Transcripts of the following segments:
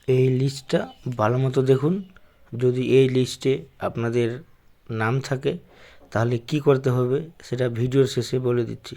এই লিস্টটা ভালো মতো দেখুন। যদি এই লিস্টে আপনাদের নাম থাকে তাহলে কি করতে হবে সেটা ভিডিওর শেষে বলে দিচ্ছি।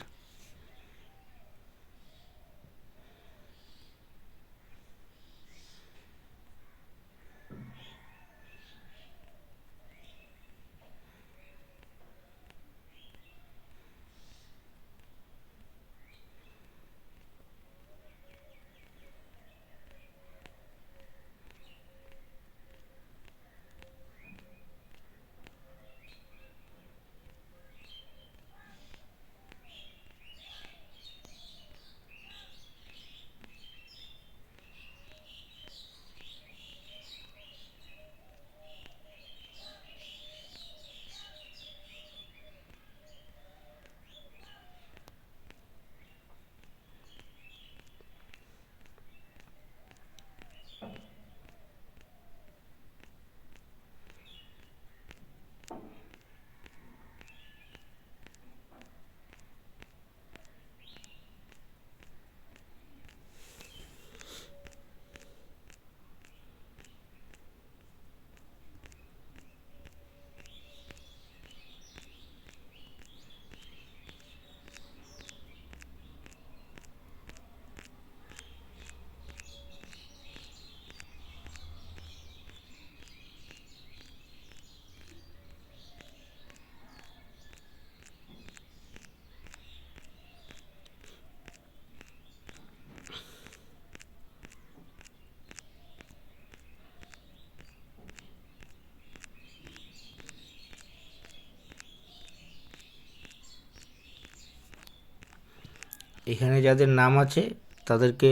এখানে যাদের নাম আছে তাদেরকে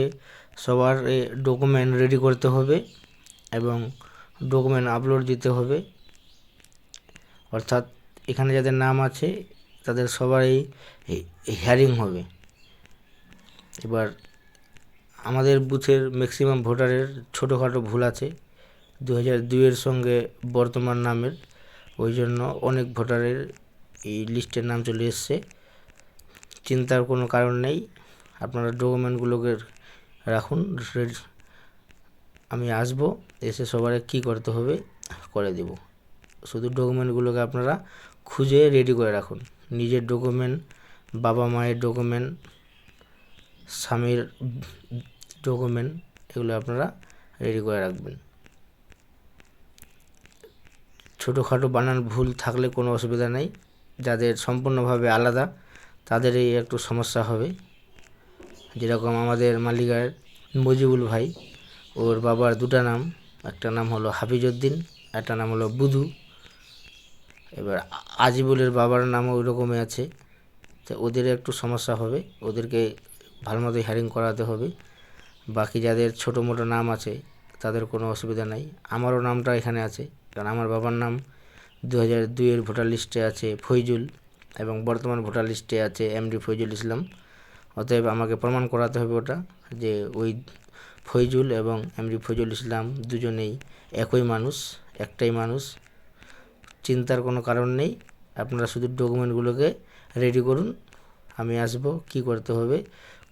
সবার ডকুমেন্ট রেডি করতে হবে এবং ডকুমেন্ট আপলোড দিতে হবে। অর্থাৎ এখানে যাদের নাম আছে তাদের সবারই হিয়ারিং হবে। এবার আমাদের বুথের ম্যাক্সিমাম ভোটারের ছোটোখাটো ভুল আছে 2002-এর সঙ্গে বর্তমান নামের, ওই জন্য অনেক ভোটারের এই লিস্টের নাম চলে এসছে। চিন্তার কোনো কারণ নেই, আপনারা ডকুমেন্টগুলোকে রাখুন। আমি আসব, এসে সবারে কি করতে হবে করে দেব। শুধু ডকুমেন্টগুলোকে আপনারা খুঁজে রেডি করে রাখুন। নিজের ডকুমেন্ট, বাবা মায়ের ডকুমেন্ট, স্বামীর ডকুমেন্ট, এগুলো আপনারা রেডি করে রাখবেন। ছোটোখাটো বানান ভুল থাকলে কোনো অসুবিধা নেই, যাদের সম্পূর্ণভাবে আলাদা তাদের এই একটু সমস্যা হবে। যেরকম আমাদের মালিকের মজিবুল ভাই, ওর বাবার দুটো নাম, একটা নাম হলো হাফিজউদ্দিন, একটা নাম হলো বুধু। এবার আজিবুলের বাবার নামও ওই রকমই আছে, তো ওদের একটু সমস্যা হবে, ওদেরকে ভালো মতো হিয়ারিং করাতে হবে। বাকি যাদের ছোটো মোটো নাম আছে তাদের কোনো অসুবিধা নাই। আমারও নামটা এখানে আছে, কারণ আমার বাবার নাম 2002-এর ভোটার লিস্টে আছে ফৈজুল এবং বর্তমান ভোটার লিস্টে আছে এমডি ফৈজুল ইসলাম। অতএব আমাকে প্রমাণ করাতে হবে ওটা, যে ওই ফৈজুল এবং এমডি ফৈজুল ইসলাম দুজনেই একই মানুষ, একটাই মানুষ। চিন্তার কোনো কারণ নেই, আপনারা শুধু ডকুমেন্টগুলোকে রেডি করুন, আমি আসব, কি করতে হবে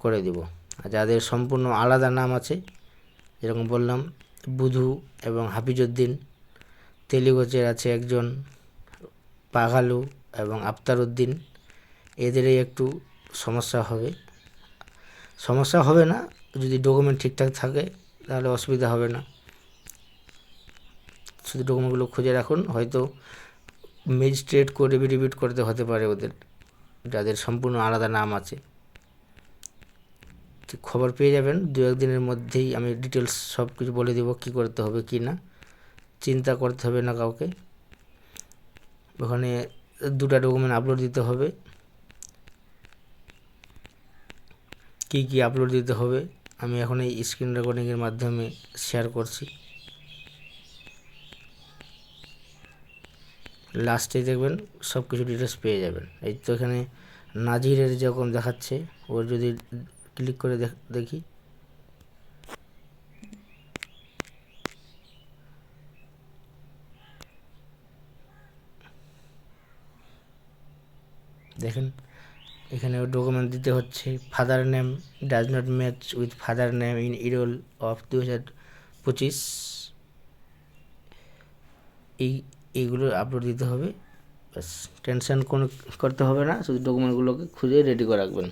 করে দেব। আর যাদের সম্পূর্ণ আলাদা নাম আছে, যেরকম বললাম বুধু এবং হাফিজউদ্দিন, তেলিগোচের আছে একজন পাঘালু এবং আফতার উদ্দিন, এদেরই একটু সমস্যা হবে। সমস্যা হবে না, যদি ডকুমেন্ট ঠিকঠাক থাকে তাহলে অসুবিধা হবে না। শুধু ডকুমেন্টগুলো খুঁজে রাখুন, হয়তো ম্যাজিস্ট্রেট কোর্ট এফিডেভিট করতে হতে পারে ওদের, যাদের সম্পূর্ণ আলাদা নাম আছে। ঠিক খবর পেয়ে যাবেন 2-1 দিনের মধ্যেই, আমি ডিটেলস সব কিছু বলে দেবো কী করতে হবে কি না। চিন্তা করতে হবে না কাউকে। ওখানে 2টা ডকুমেন্ট আপলোড দিতে হবে। কি কি আপলোড দিতে হবে আমি এখন এই স্ক্রিন রেকর্ডিংয়ের মাধ্যমে শেয়ার করছি। লাস্টে দেখবেন সব কিছু ডিটেলস পেয়ে যাবেন। এই তো এখানে নাজিরের যেরকম দেখাচ্ছে, ওর যদি ক্লিক করে দেখি, দেখেন এখানে ডকুমেন্ট দিতে হচ্ছে। Father name does not match with father name in ইরোল of 25 এইগুলো আপলোড দিতে হবে। ব্যাস, টেনশন কোনো করতে হবে না, শুধু ডকুমেন্টগুলোকে খুঁজে রেডি করে রাখবেন।